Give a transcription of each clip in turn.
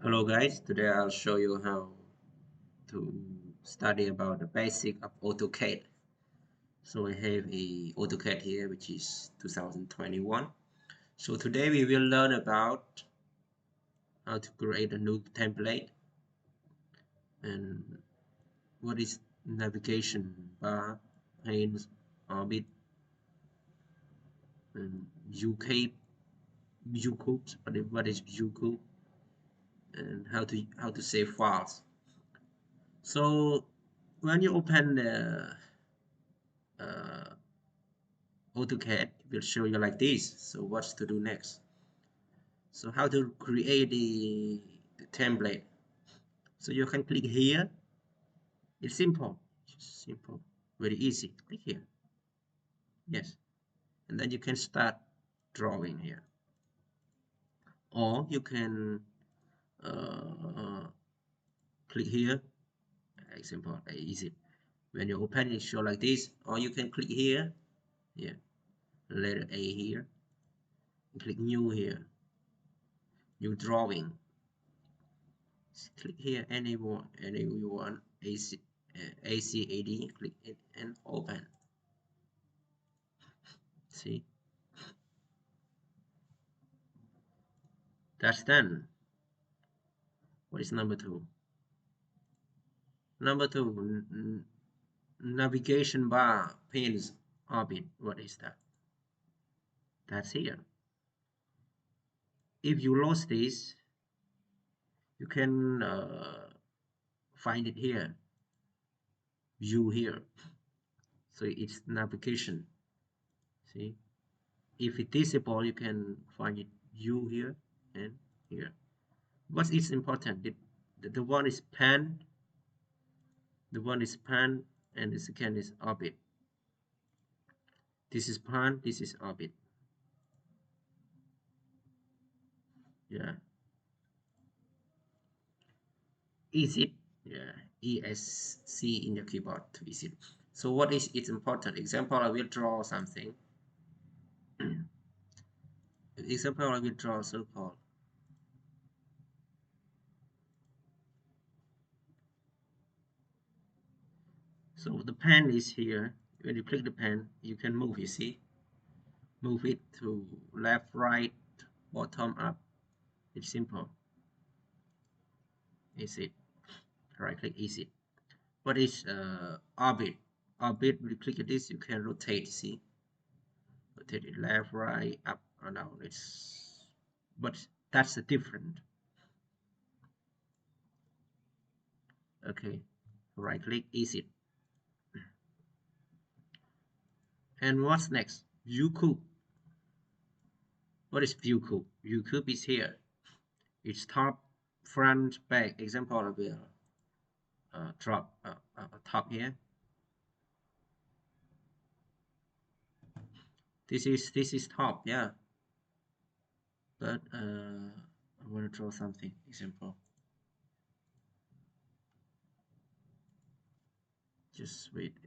Hello guys, today I'll show you how to study about the basic of AutoCAD. So I have a AutoCAD here which is 2021. So today we will learn about how to create a new template and what is navigation bar, hands, orbit, and U-cubes, what is U-cube, and how to save files. So when you open the uh, AutoCAD, it will show you like this. So what's to do next? So how to create the template? So you can click here. It's simple, simple, very easy. Click here. Yes, and then you can start drawing here, or you can click here. Example, easy. When you open it, show like this, or you can click here. Here, letter A here. Click new here. New drawing. Click here anyone ACAD, click it and open. See, that's done. What is number two? Number two, navigation bar, pins, orbit. What is that? That's here. If you lost this, you can find it here, view here. So it's navigation. See, if it disable, you can find it view here and here. What is important? The one is pan, and the second is orbit. This is pan, this is orbit. Yeah. Exit. Yeah. ESC in your keyboard to exit. So what is it's important? Example, I will draw something. Example, I will draw a circle. So the pen is here. When you click the pen, you can move, you see? Move it to left, right, bottom, up. It's simple. Exit. Right click, exit. What is orbit? Orbit, when you click at this, you can rotate, see? Rotate it left, right, up, or down. But that's the different. Okay, right click, exit. And what's next? View cube. What is view cube? View cube is here. It's top, front, back. Example, I will drop top here. This is top, yeah. But I want to draw something. Example. Just wait.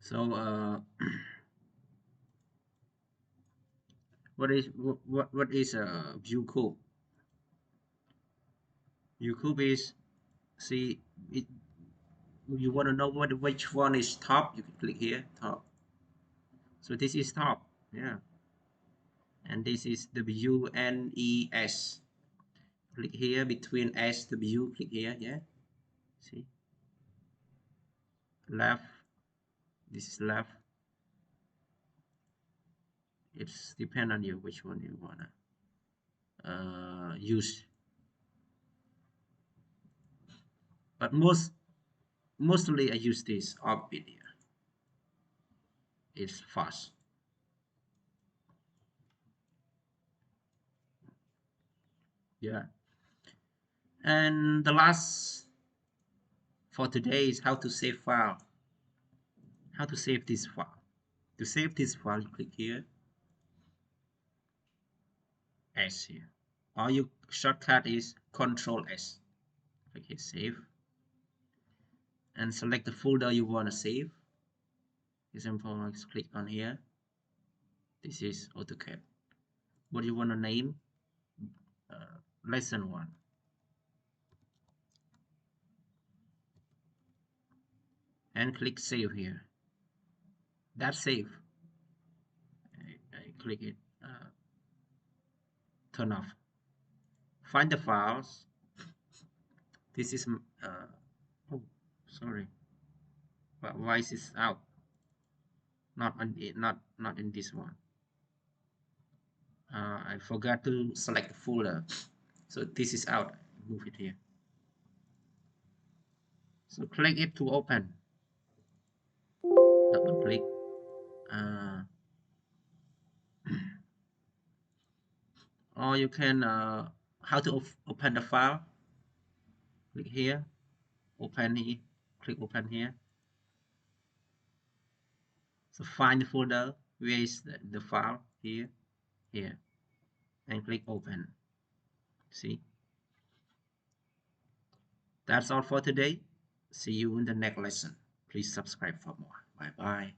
So what is a view cube? View cube is, see it. You want to know which one is top? You can click here, top. So this is top, yeah. And this is WNES. Click here between S W. Click here, yeah. See, left. This is left. It's depend on you which one you wanna use. But mostly I use this orbit here. It's fast. Yeah. And the last for today is how to save file. How to save this file. To save this file, you click here, S here. Or your shortcut is Control S. Click here, save. and select the folder you want to save. Example, let's click on here. This is AutoCAD. What you want to name? Lesson 1. And click save here. That's save. I click it. Turn off. Find the files. This is oh, sorry. But why is it out? Not in this one. I forgot to select the folder, so this is out. Move it here. So click it to open. Double click. Or you can how to open the file. Click here. Open here. Click open here. So find the folder. Where is the file? Here. Here. And click open. See? That's all for today. See you in the next lesson. Please subscribe for more. Bye bye.